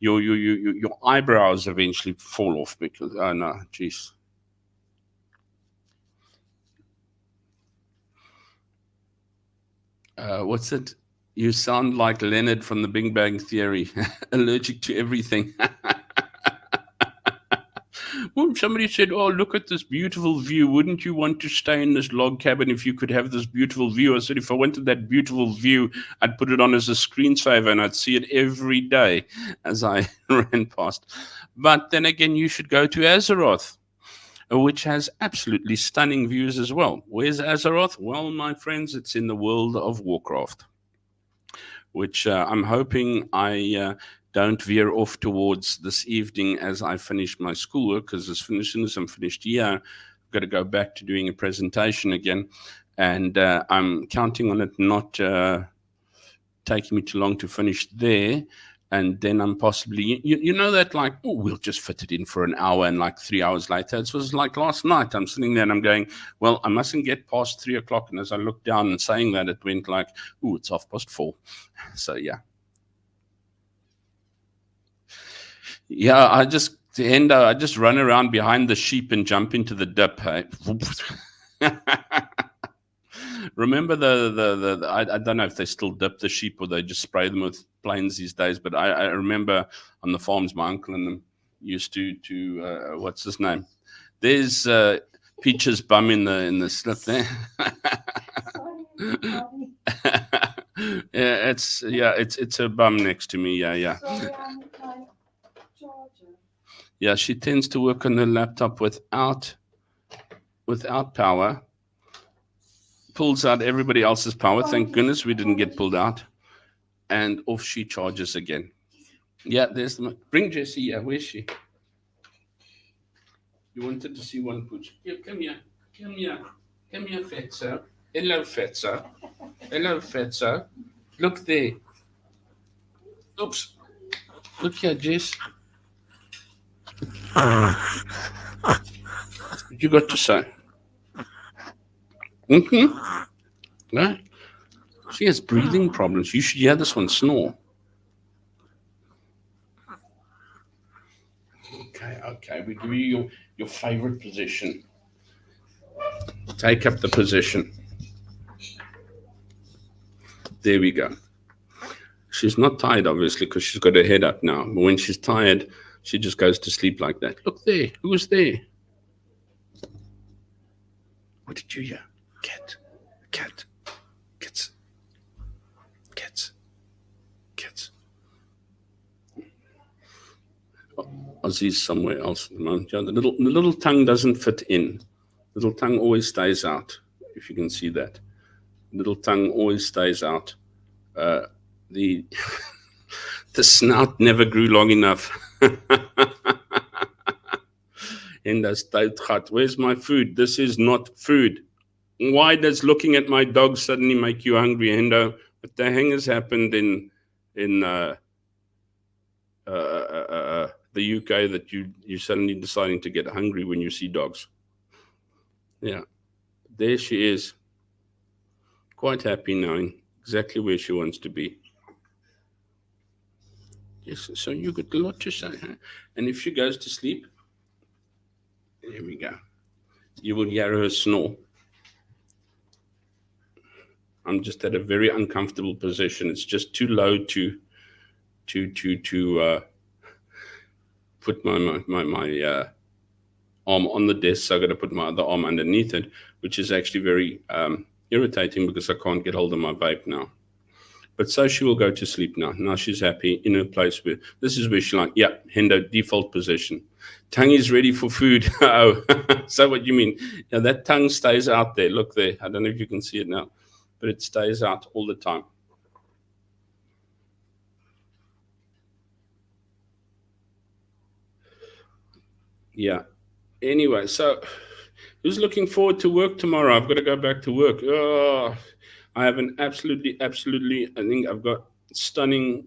your eyebrows eventually fall off because, oh no, jeez. What's it? You sound like Leonard from the Big Bang Theory, allergic to everything. Well, somebody said, "Oh, look at this beautiful view. Wouldn't you want to stay in this log cabin if you could have this beautiful view?" I said, if I wanted that beautiful view, I'd put it on as a screensaver and I'd see it every day as I ran past. But then again, you should go to Azeroth, which has absolutely stunning views as well. Where's Azeroth? Well, my friends, it's in the world of Warcraft, which I'm hoping I don't veer off towards this evening as I finish my schoolwork, because as soon as I'm finished here, I've got to go back to doing a presentation again. And I'm counting on it not taking me too long to finish there. And then I'm possibly, that we'll just fit it in for an hour, and 3 hours later, it was like last night, I'm sitting there and I'm going, well, I mustn't get past 3 o'clock. And as I looked down and saying that, it went it's 4:30. So yeah. Yeah, I just run around behind the sheep and jump into the dip. Hey? Remember I don't know if they still dip the sheep or they just spray them with planes these days, but I remember on the farms my uncle and them used to what's his name? There's Peach's bum in the slip there. Yeah, it's a bum next to me. Yeah. Sorry, Yeah, she tends to work on her laptop without power. Pulls out everybody else's power. Thank goodness we didn't get pulled out. And off she charges again. Yeah, there's the. Bring Jessie. Yeah, where's she? You wanted to see one pooch. Here, come here. Come here. Come here, Fetzo. Hello, Fetzo. Hello, Fetzo. Look there. Oops. Look here, Jess. What you got to say? No? She has breathing problems. You should hear this one snore. Okay. We give you your favorite position. Take up the position. There we go. She's not tired, obviously, because she's got her head up now. But when she's tired, she just goes to sleep like that. Look there. Who's there? What did you hear? Cat. Cat. Cats. Cats. Cats. Ozzy's somewhere else at the moment. Yeah, the little tongue doesn't fit in. The little tongue always stays out, if you can see that. The little tongue always stays out. The snout never grew long enough. Where's my food? This is not food. Why does looking at my dog suddenly make you hungry, Hendo? What the hell has happened in the UK that you suddenly deciding to get hungry when you see dogs? Yeah, there she is. Quite happy knowing exactly where she wants to be. Yes, so you got a lot to say, huh? And if she goes to sleep, there we go. You will hear her snore. I'm just at a very uncomfortable position. It's just too low to put my arm on the desk. So I got to put my other arm underneath it, which is actually very irritating because I can't get hold of my vape now. But so she will go to sleep now. Now she's happy in her place. Where this is where she's like, yeah, Hendo, default position. Tongue is ready for food. Oh, so what you mean? Yeah, that tongue stays out there. Look there. I don't know if you can see it now, but it stays out all the time. Yeah. Anyway, so who's looking forward to work tomorrow? I've got to go back to work. Oh, I have an absolutely, I think I've got stunning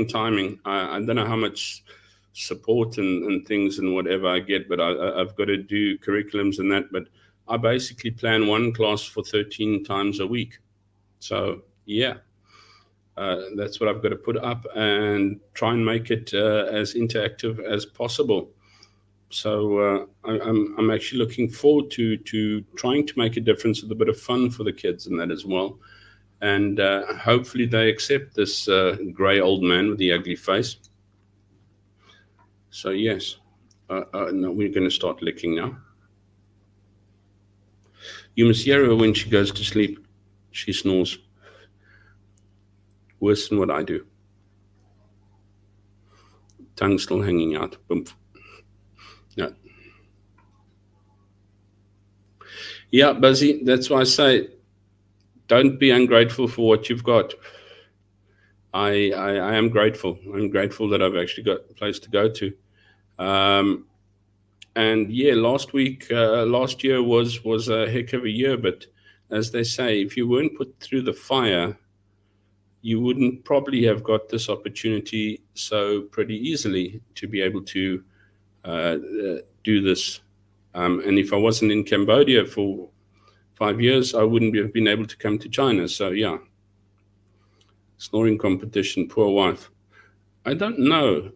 timing. I don't know how much support and things and whatever I get, but I've got to do curriculums and that. But I basically plan one class for 13 times a week. So, yeah, that's what I've got to put up and try and make it as interactive as possible. So I'm actually looking forward to trying to make a difference with a bit of fun for the kids and that as well. And hopefully they accept this grey old man with the ugly face. So yes, no, we're going to start licking now. You must hear her when she goes to sleep. She snores worse than what I do. Tongue still hanging out. Boom. No. Yeah, Buzzy, that's why I say don't be ungrateful for what you've got. I am grateful. I'm grateful that I've actually got a place to go to. And yeah, last year was a heck of a year. But as they say, if you weren't put through the fire, you wouldn't probably have got this opportunity so pretty easily to be able to do this. And if I wasn't in Cambodia for 5 years, I wouldn't have been able to come to China. So yeah, snoring competition, poor wife. I don't know.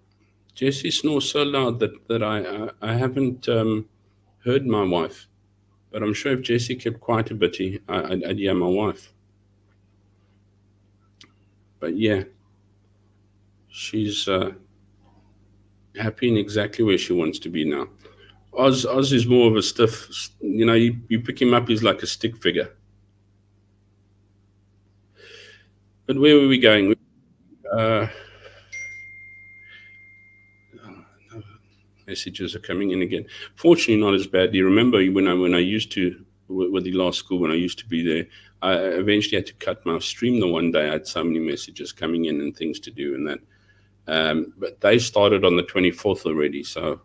Jessie snores so loud that I haven't heard my wife. But I'm sure if Jessie kept quiet a bit, I'd hear my wife. But yeah, she's happy in exactly where she wants to be now. Oz is more of a stiff, you pick him up, he's like a stick figure. But where were we going? messages are coming in again. Fortunately, not as bad. Do you remember when I used to, with the last school, when I used to be there, I eventually had to cut my stream the one day. I had so many messages coming in and things to do and that. But they started on the 24th already. So,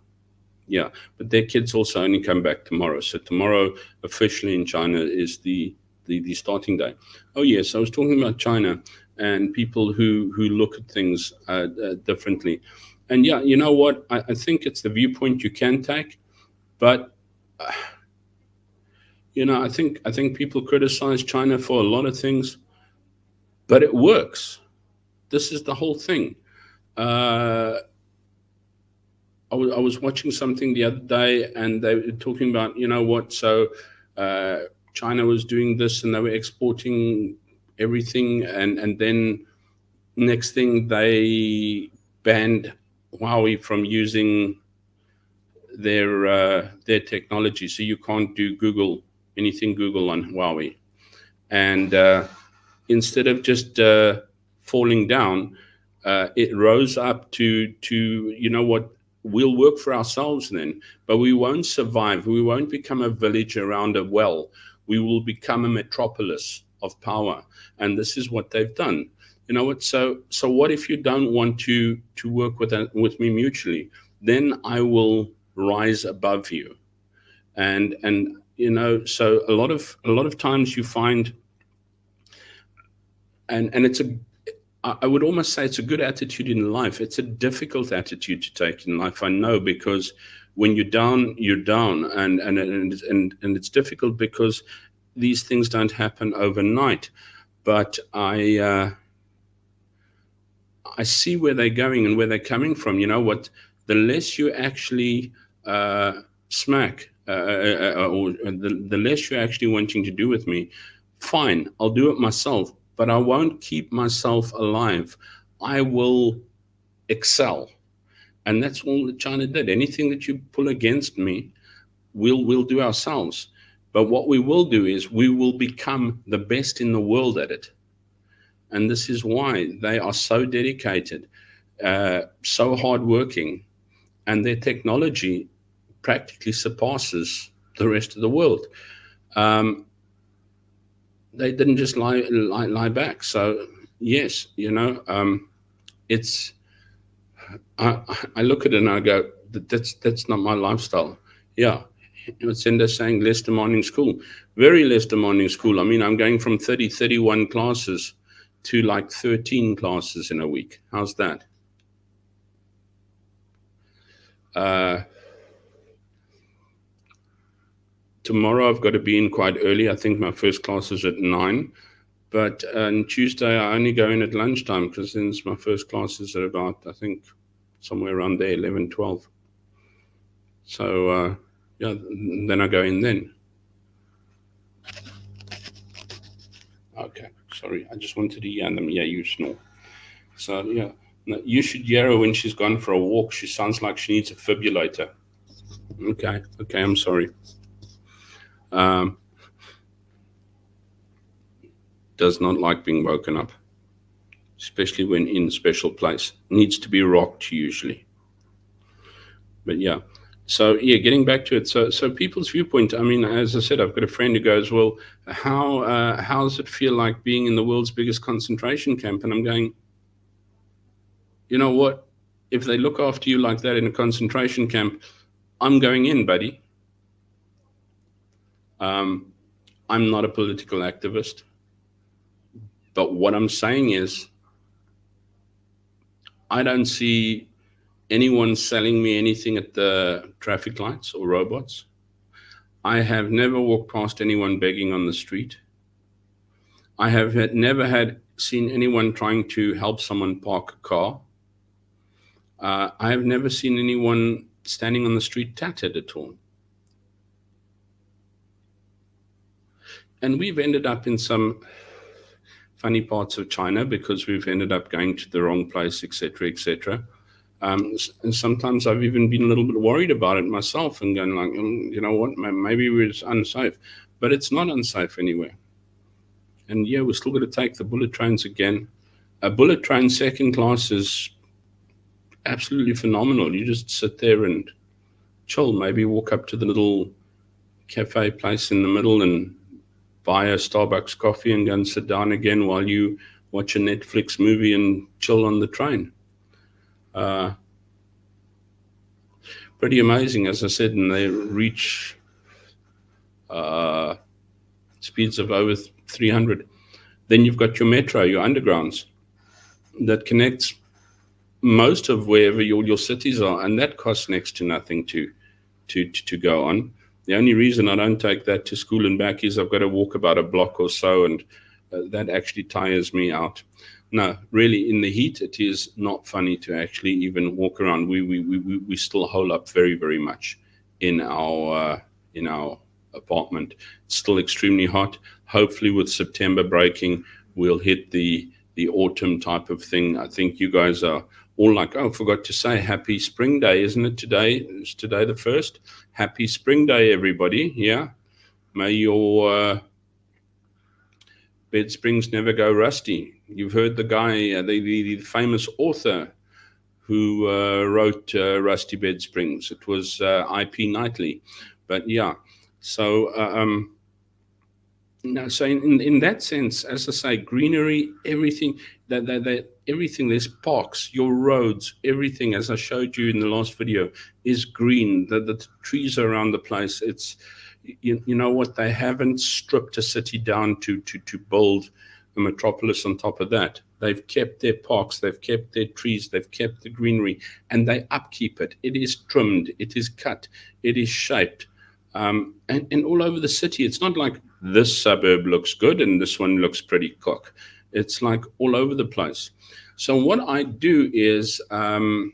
yeah. But their kids also only come back tomorrow. So tomorrow, officially in China, is the starting day. Oh, yes. I was talking about China and people who look at things differently. And yeah, you know what? I think it's the viewpoint you can take. But I think people criticize China for a lot of things, but it works. This is the whole thing. I was watching something the other day, and they were talking about, what? So China was doing this, and they were exporting everything, and then next thing they banned Huawei from using their technology, so you can't do anything Google on Huawei. And instead of just falling down, it rose up to what, we'll work for ourselves then, but we won't survive. We won't become a village around a well. We will become a metropolis of power, and this is what they've done. You know what? So what if you don't want to work with me mutually? Then I will rise above you, and so a lot of times you find, and I would almost say it's a good attitude in life. It's a difficult attitude to take in life, I know, because when you're down, and it's difficult because these things don't happen overnight. But I see where they're going and where they're coming from. You know what? The less you actually smack, or the less you're actually wanting to do with me, fine, I'll do it myself. But I won't keep myself alive. I will excel. And that's all that China did. Anything that you pull against me, we'll do ourselves. But what we will do is we will become the best in the world at it. And this is why they are so dedicated, so hardworking, and their technology practically surpasses the rest of the world. They didn't just lie back. So yes, it's. I look at it and I go, that's not my lifestyle. Yeah, it's in there saying less demanding school, very less demanding school. I mean, I'm going from 31 classes to like 13 classes in a week. How's that? Tomorrow I've got to be in quite early. I think my first class is at 9. But on Tuesday I only go in at lunchtime, because since my first class is at about, I think, somewhere around there, 11, 12. So, yeah, then I go in then. Okay, sorry. I just wanted to yarn them. Yeah, you snore. So, yeah. No, you should hear her when she's gone for a walk. She sounds like she needs a fibrillator. Okay, I'm sorry. Does not like being woken up, especially when in a special place. Needs to be rocked usually. But yeah, so yeah, getting back to it. So people's viewpoint. I mean, as I said, I've got a friend who goes, "Well, how does it feel like being in the world's biggest concentration camp?" And I'm going, you know what? If they look after you like that in a concentration camp, I'm going in, buddy. I'm not a political activist. But what I'm saying is, I don't see anyone selling me anything at the traffic lights or robots. I have never walked past anyone begging on the street. I have never seen anyone trying to help someone park a car. I have never seen anyone standing on the street tattered at all. And we've ended up in some funny parts of China because we've ended up going to the wrong place, etc., etc. And sometimes I've even been a little bit worried about it myself and going like, you know what, maybe it's unsafe. But it's not unsafe anywhere. And yeah, we're still going to take the bullet trains again. A bullet train second class is absolutely phenomenal. You just sit there and chill. Maybe walk up to the little cafe place in the middle and buy a Starbucks coffee and go and sit down again while you watch a Netflix movie and chill on the train. Pretty amazing, as I said, and they reach speeds of over 300. Then you've got your metro, your undergrounds, that connects most of wherever your cities are, and that costs next to nothing to go on. The only reason I don't take that to school and back is I've got to walk about a block or so, and that actually tires me out. No, really, in the heat, it is not funny to actually even walk around. We still hole up very, very much in our apartment. It's still extremely hot. Hopefully, with September breaking, we'll hit the autumn type of thing. I think you guys are all like, oh, I forgot to say happy spring day, isn't it today? It's today the 1st. Happy spring day, everybody. Yeah. May your bed springs never go rusty. You've heard the guy, the famous author who wrote Rusty Bed Springs. It was IP Knightley. But yeah, so so in that sense, as I say, greenery, everything, everything, there's parks, your roads, everything, as I showed you in the last video, is green. The trees around the place, it's, you know what, they haven't stripped a city down to build a metropolis on top of that. They've kept their parks, they've kept their trees, they've kept the greenery, and they upkeep it. It is trimmed, it is cut, it is shaped. And all over the city, it's not like this suburb looks good and this one looks pretty cock. It's like all over the place. So what I do is I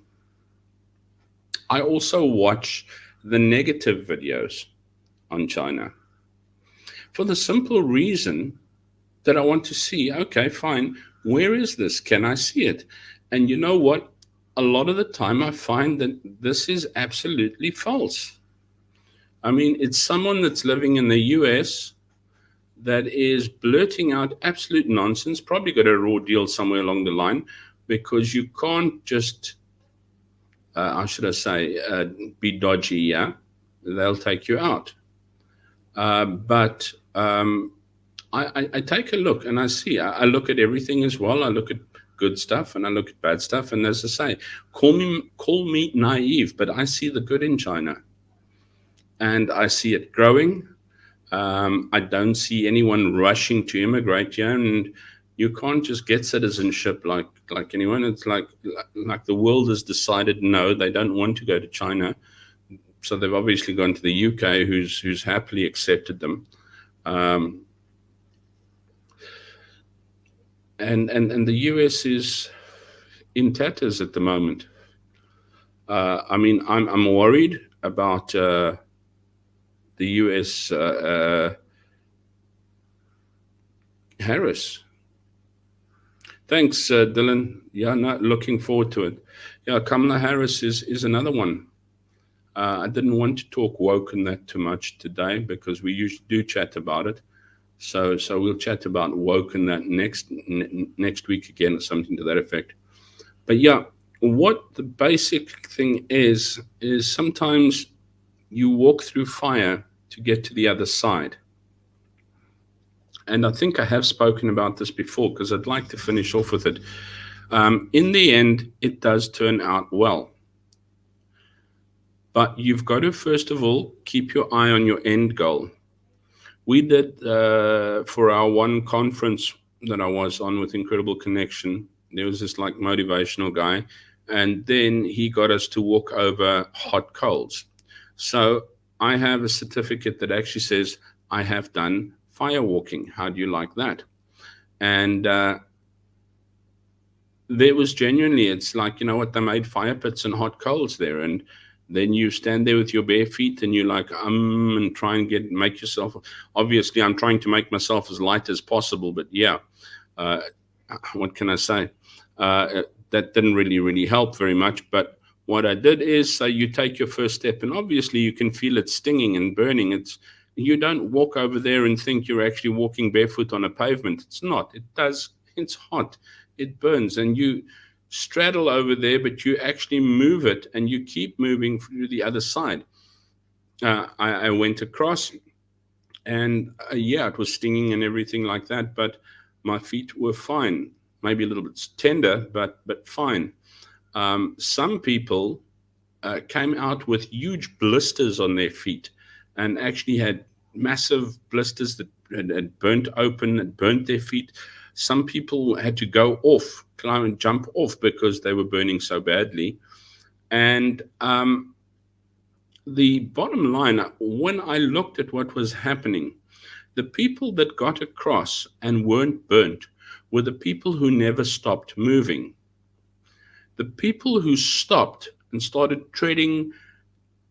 also watch the negative videos on China for the simple reason that I want to see, okay, fine, where is this? Can I see it? And you know what? A lot of the time I find that this is absolutely false. I mean, it's someone that's living in the US that is blurting out absolute nonsense, probably got a raw deal somewhere along the line, because you can't just, how should I say, be dodgy, yeah? They'll take you out. But I take a look and I see, I look at everything as well. I look at good stuff and I look at bad stuff. And as I say, call me naive, but I see the good in China. And I see it growing. I don't see anyone rushing to immigrate here, and you can't just get citizenship like anyone. It's like the world has decided no, they don't want to go to China, so they've obviously gone to the UK, who's happily accepted them, and the US is in tatters at the moment. I mean, I'm worried about the US Harris. Thanks, Dylan. Yeah, not looking forward to it. Yeah, Kamala Harris is another one. I didn't want to talk woke and that too much today because we usually do chat about it. So we'll chat about woke and that next week again, or something to that effect. But yeah, what the basic thing is sometimes you walk through fire to get to the other side. And I think I have spoken about this before because I'd like to finish off with it. In the end, it does turn out well. But you've got to, first of all, keep your eye on your end goal. We did, for our one conference that I was on with Incredible Connection, there was this like motivational guy, and then he got us to walk over hot coals. So I have a certificate that actually says I have done fire walking. How do you like that? And there was genuinely, it's like, you know what, they made fire pits and hot coals there. And then you stand there with your bare feet and you're like, and try and make yourself, obviously I'm trying to make myself as light as possible, but yeah, what can I say? That didn't really help very much. But what I did is you take your first step, and obviously you can feel it stinging and burning. You don't walk over there and think you're actually walking barefoot on a pavement. It's not. It's hot. It burns, and you straddle over there, but you actually move it, and you keep moving through the other side. I went across, and yeah, it was stinging and everything like that, but my feet were fine. Maybe a little bit tender, but fine. Some people came out with huge blisters on their feet, and actually had massive blisters that had burnt open and burnt their feet. Some people had to go off, climb and jump off because they were burning so badly. And the bottom line, when I looked at what was happening, the people that got across and weren't burnt were the people who never stopped moving. The people who stopped and started treading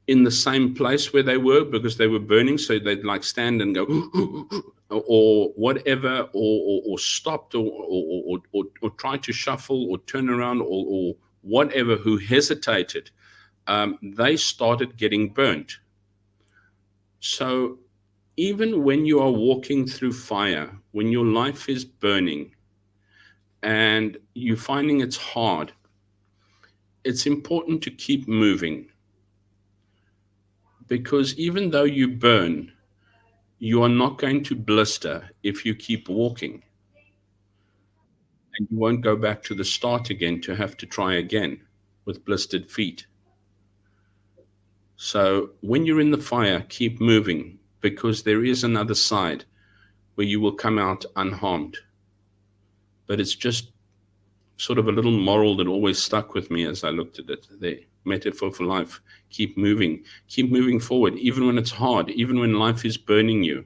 in the same place where they were because they were burning, so they'd like stand and go or whatever, or stopped, or tried to shuffle or turn around, or whatever, who hesitated, they started getting burnt. So even when you are walking through fire, when your life is burning and you're finding it's hard, it's important to keep moving. Because even though you burn, you are not going to blister if you keep walking. And you won't go back to the start again to have to try again with blistered feet. So when you're in the fire, keep moving, because there is another side where you will come out unharmed. But it's just sort of a little moral that always stuck with me as I looked at it. The metaphor for life: keep moving forward, even when it's hard, even when life is burning you.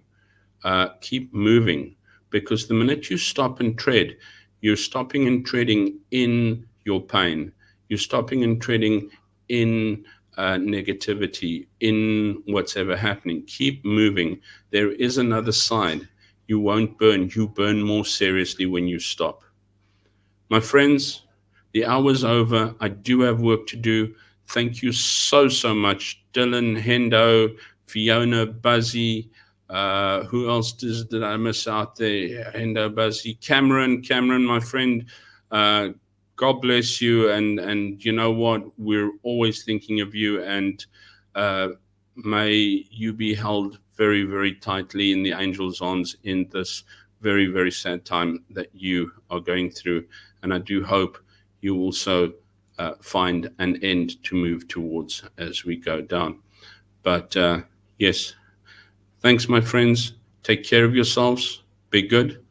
Keep moving, because the minute you stop and tread, you're stopping and treading in your pain. You're stopping and treading in negativity, in what's ever happening. Keep moving. There is another side. You won't burn. You burn more seriously when you stop. My friends, the hour's over. I do have work to do. Thank you so much, Dylan, Hendo, Fiona, Buzzy. Who else did I miss out there? Hendo, Buzzy, Cameron, my friend. God bless you. And you know what? We're always thinking of you. And may you be held very, very tightly in the angels' arms in this very, very sad time that you are going through. And I do hope you also find an end to move towards as we go down. But yes, thanks, my friends. Take care of yourselves. Be good.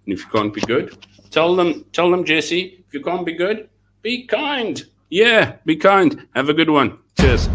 And if you can't be good, tell them, Jesse, if you can't be good, be kind. Yeah, be kind. Have a good one. Cheers.